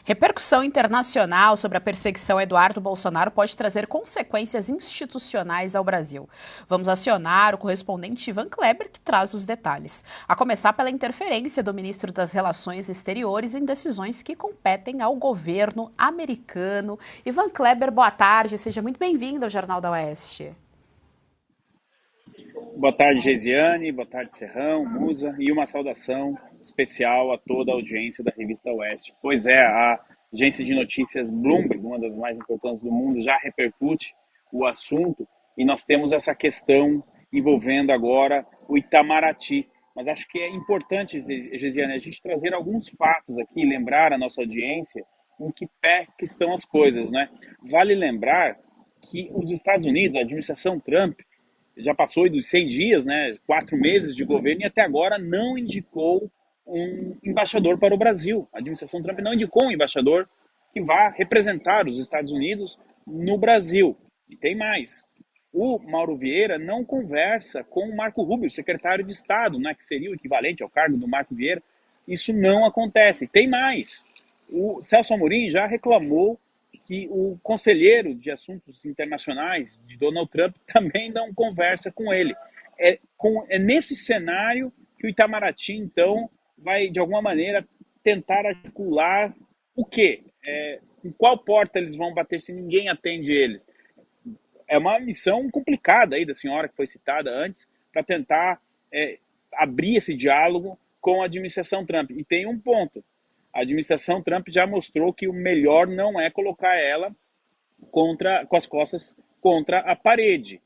Repercussão internacional sobre a perseguição a Eduardo Bolsonaro pode trazer consequências institucionais ao Brasil. Vamos acionar o correspondente Ivan Kleber, que traz os detalhes. A começar pela interferência do ministro das Relações Exteriores em decisões que competem ao governo americano. Ivan Kleber, boa tarde, seja muito bem-vindo ao Jornal da Oeste. Boa tarde, Geisiane, boa tarde, Serrão, Musa, e uma saudação especial a toda a audiência da Revista Oeste. Pois é, a agência de notícias Bloomberg, uma das mais importantes do mundo, já repercute o assunto e nós temos essa questão envolvendo agora o Itamaraty. Mas acho que é importante, Geisiane, a gente trazer alguns fatos aqui, lembrar a nossa audiência em que pé que estão as coisas, né? Vale lembrar que os Estados Unidos, a administração Trump, já passou dos 100 dias, né, 4 meses de governo, e até agora não indicou um embaixador para o Brasil. A administração Trump não indicou um embaixador que vá representar os Estados Unidos no Brasil. E tem mais. O Mauro Vieira não conversa com o Marco Rubio, secretário de Estado, né, que seria o equivalente ao cargo do Marco Vieira. Isso não acontece. Tem mais. O Celso Amorim já reclamou que o conselheiro de assuntos internacionais de Donald Trump também não conversa com ele. É nesse cenário que o Itamaraty, então, vai, de alguma maneira, tentar articular o quê? Em qual porta eles vão bater se ninguém atende eles? É uma missão complicada aí da senhora que foi citada antes, para tentar abrir esse diálogo com a administração Trump. E tem um ponto. A administração Trump já mostrou que o melhor não é colocar ela com as costas contra a parede.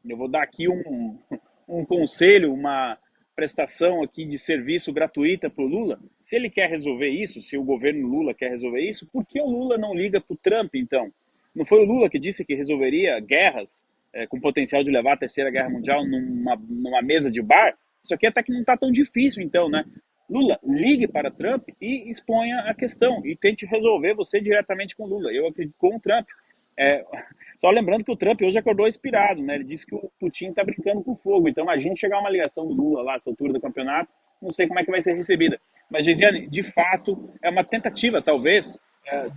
Eu vou dar aqui um conselho, uma prestação aqui de serviço gratuita para o Lula. Se ele quer resolver isso, se o governo Lula quer resolver isso, por que o Lula não liga para o Trump, então? Não foi o Lula que disse que resolveria guerras com potencial de levar a Terceira Guerra Mundial numa mesa de bar? Isso aqui até que não está tão difícil, então, né? Lula, ligue para Trump e exponha a questão e tente resolver você diretamente com Lula. Eu acredito com o Trump. Só lembrando que o Trump hoje acordou inspirado, né? Ele disse que o Putin está brincando com fogo. Então, imagine chegar uma ligação do Lula lá, essa altura do campeonato, não sei como é que vai ser recebida. Mas, Geisiane, de fato, é uma tentativa, talvez,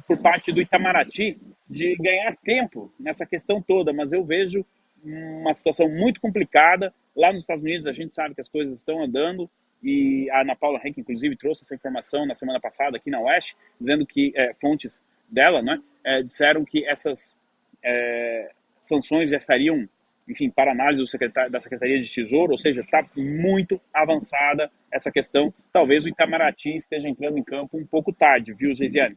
por parte do Itamaraty, de ganhar tempo nessa questão toda. Mas eu vejo uma situação muito complicada. Lá nos Estados Unidos, a gente sabe que as coisas estão andando, e a Ana Paula Henke, inclusive, trouxe essa informação na semana passada aqui na Oeste, dizendo que fontes dela, né, disseram que essas sanções já estariam, enfim, para análise da Secretaria de Tesouro, ou seja, está muito avançada essa questão. Talvez o Itamaraty esteja entrando em campo um pouco tarde, viu, Geisiane?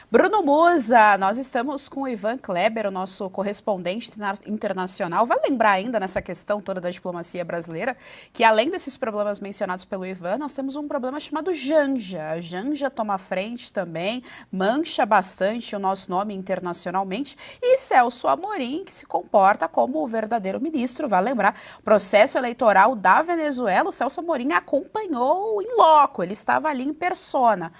Bruno Musa, nós estamos com o Ivan Kleber, o nosso correspondente internacional. Vale lembrar ainda nessa questão toda da diplomacia brasileira que, além desses problemas mencionados pelo Ivan, nós temos um problema chamado Janja. A Janja toma frente também, mancha bastante o nosso nome internacionalmente, e Celso Amorim, que se comporta como o verdadeiro ministro. Vale lembrar, processo eleitoral da Venezuela, o Celso Amorim acompanhou em loco, ele estava ali em persona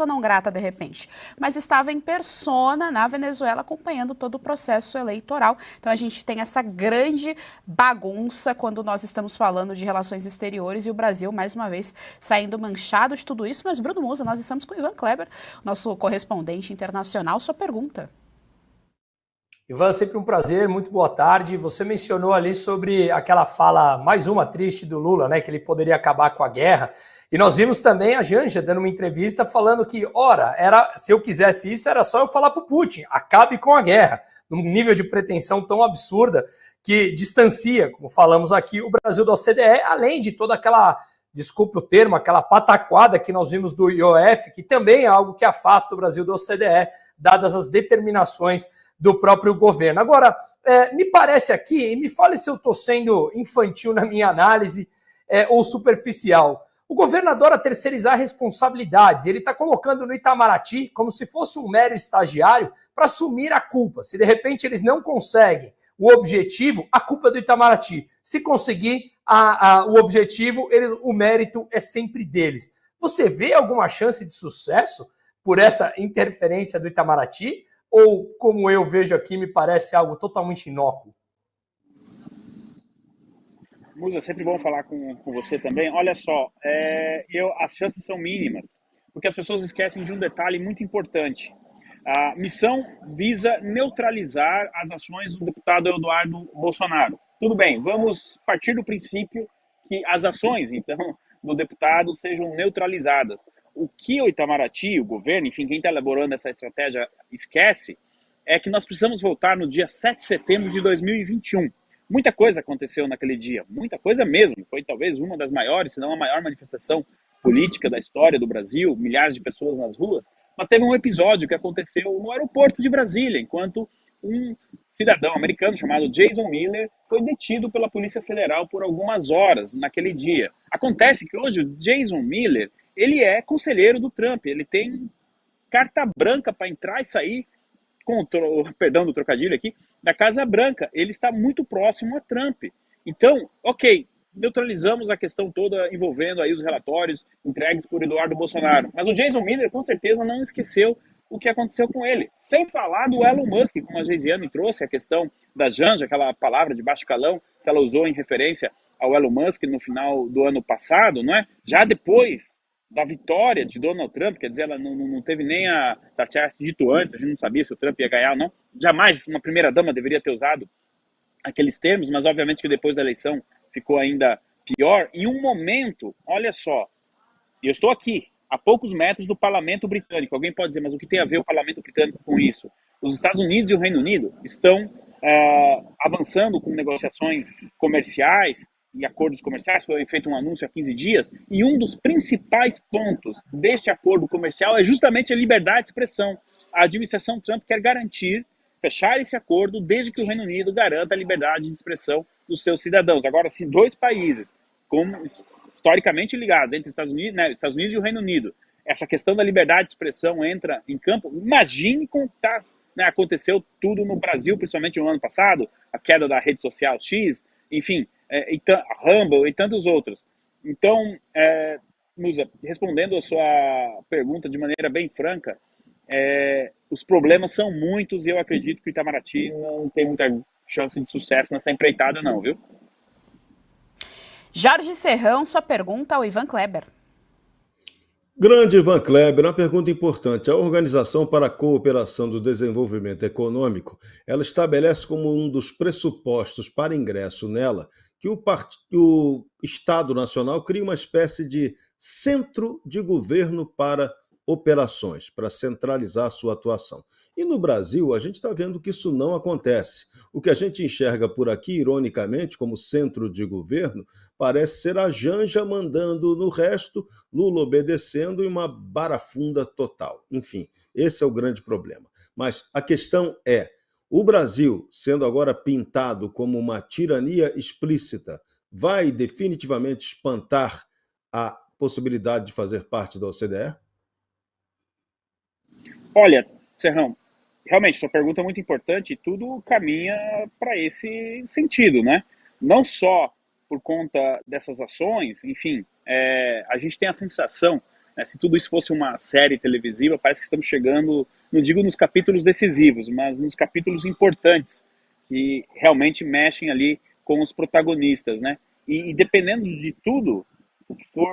não grata de repente, mas estava em persona na Venezuela acompanhando todo o processo eleitoral. Então a gente tem essa grande bagunça quando nós estamos falando de relações exteriores e o Brasil, mais uma vez, saindo manchado de tudo isso. Mas, Bruno Musa, nós estamos com o Ivan Kleber, nosso correspondente internacional. Sua pergunta. Ivan, sempre um prazer, muito boa tarde. Você mencionou ali sobre aquela fala, mais uma triste do Lula, né, que ele poderia acabar com a guerra. E nós vimos também a Janja dando uma entrevista falando que, ora, se eu quisesse isso, era só eu falar para o Putin, acabe com a guerra, num nível de pretensão tão absurda que distancia, como falamos aqui, o Brasil da OCDE, além de toda aquela, desculpe o termo, aquela pataquada que nós vimos do IOF, que também é algo que afasta o Brasil da OCDE, dadas as determinações do próprio governo. Agora, me parece aqui, e me fale se eu estou sendo infantil na minha análise ou superficial, o governo adora terceirizar responsabilidades. Ele está colocando no Itamaraty como se fosse um mero estagiário para assumir a culpa. Se de repente eles não conseguem o objetivo, a culpa é do Itamaraty. Se conseguir o objetivo, o mérito é sempre deles. Você vê alguma chance de sucesso por essa interferência do Itamaraty? Ou, como eu vejo aqui, me parece algo totalmente inócuo? Musa, sempre bom falar com você também. Olha só, as chances são mínimas, porque as pessoas esquecem de um detalhe muito importante. A missão visa neutralizar as ações do deputado Eduardo Bolsonaro. Tudo bem, vamos partir do princípio que as ações, então, do deputado sejam neutralizadas. O que o Itamaraty, o governo, enfim, quem está elaborando essa estratégia esquece é que nós precisamos voltar no dia 7 de setembro de 2021. Muita coisa aconteceu naquele dia, muita coisa mesmo. Foi talvez uma das maiores, se não a maior manifestação política da história do Brasil, milhares de pessoas nas ruas. Mas teve um episódio que aconteceu no aeroporto de Brasília, enquanto um cidadão americano chamado Jason Miller foi detido pela Polícia Federal por algumas horas naquele dia. Acontece que hoje o Jason Miller, ele é conselheiro do Trump, ele tem carta branca para entrar e sair, com perdão do trocadilho aqui, da Casa Branca. Ele está muito próximo a Trump. Então, ok, neutralizamos a questão toda envolvendo aí os relatórios entregues por Eduardo Bolsonaro. Mas o Jason Miller, com certeza, não esqueceu o que aconteceu com ele. Sem falar do Elon Musk, como a Geisiane trouxe, a questão da Janja, aquela palavra de baixo calão que ela usou em referência ao Elon Musk no final do ano passado, não é? Já depois da vitória de Donald Trump, quer dizer, ela não teve nem a tinha dito antes, a gente não sabia se o Trump ia ganhar ou não. Jamais uma primeira-dama deveria ter usado aqueles termos, mas obviamente que depois da eleição ficou ainda pior. Em um momento, olha só, eu estou aqui, a poucos metros do parlamento britânico. Alguém pode dizer, mas o que tem a ver o parlamento britânico com isso? Os Estados Unidos e o Reino Unido estão avançando com negociações comerciais e acordos comerciais. Foi feito um anúncio há 15 dias, e um dos principais pontos deste acordo comercial é justamente a liberdade de expressão. A administração Trump quer garantir, fechar esse acordo desde que o Reino Unido garanta a liberdade de expressão dos seus cidadãos. Agora, se dois países, como historicamente ligados, entre Estados Unidos, né, Estados Unidos e o Reino Unido, essa questão da liberdade de expressão entra em campo, imagine como tá, né, aconteceu tudo no Brasil, principalmente no ano passado, a queda da rede social X, enfim, Rumble e tantos outros. Então, Musa, respondendo a sua pergunta de maneira bem franca, os problemas são muitos e eu acredito que o Itamaraty não tem muita chance de sucesso nessa empreitada não, viu? Jorge Serrão, sua pergunta ao Ivan Kleber. Grande Ivan Kleber, uma pergunta importante. A Organização para a Cooperação do Desenvolvimento Econômico, ela estabelece como um dos pressupostos para ingresso nela que o Estado Nacional crie uma espécie de centro de governo para operações, para centralizar a sua atuação. E no Brasil, a gente está vendo que isso não acontece. O que a gente enxerga por aqui, ironicamente, como centro de governo, parece ser a Janja mandando no resto, Lula obedecendo e uma barafunda total. Enfim, esse é o grande problema. Mas a questão é, o Brasil, sendo agora pintado como uma tirania explícita, vai definitivamente espantar a possibilidade de fazer parte da OCDE? Olha, Serrão, realmente, sua pergunta é muito importante e tudo caminha para esse sentido, né? Não só por conta dessas ações, enfim, a gente tem a sensação, né, se tudo isso fosse uma série televisiva, parece que estamos chegando, não digo nos capítulos decisivos, mas nos capítulos importantes, que realmente mexem ali com os protagonistas, né? E dependendo de tudo, o que for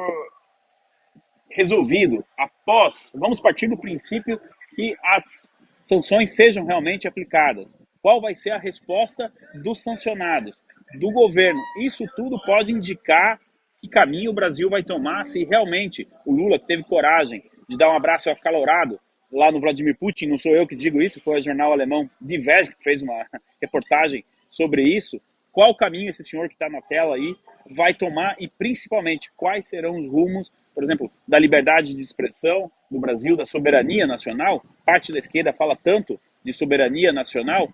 resolvido após, vamos partir do princípio que as sanções sejam realmente aplicadas. Qual vai ser a resposta dos sancionados, do governo? Isso tudo pode indicar que caminho o Brasil vai tomar se realmente o Lula, que teve coragem de dar um abraço acalorado lá no Vladimir Putin, não sou eu que digo isso, foi o jornal alemão Die Welt que fez uma reportagem sobre isso. Qual caminho esse senhor que está na tela aí vai tomar e, principalmente, quais serão os rumos, por exemplo, da liberdade de expressão no Brasil, da soberania nacional? Parte da esquerda fala tanto de soberania nacional,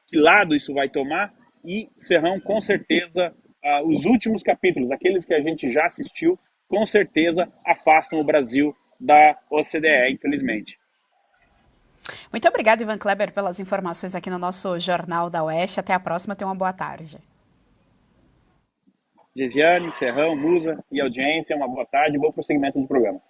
que lado isso vai tomar? E, Serrão, com certeza, os últimos capítulos, aqueles que a gente já assistiu, com certeza afastam o Brasil da OCDE, infelizmente. Muito obrigada, Ivan Kleber, pelas informações aqui no nosso Jornal da Oeste. Até a próxima, tenha uma boa tarde. Geisiane, Serrão, Musa e audiência, uma boa tarde e bom prosseguimento do programa.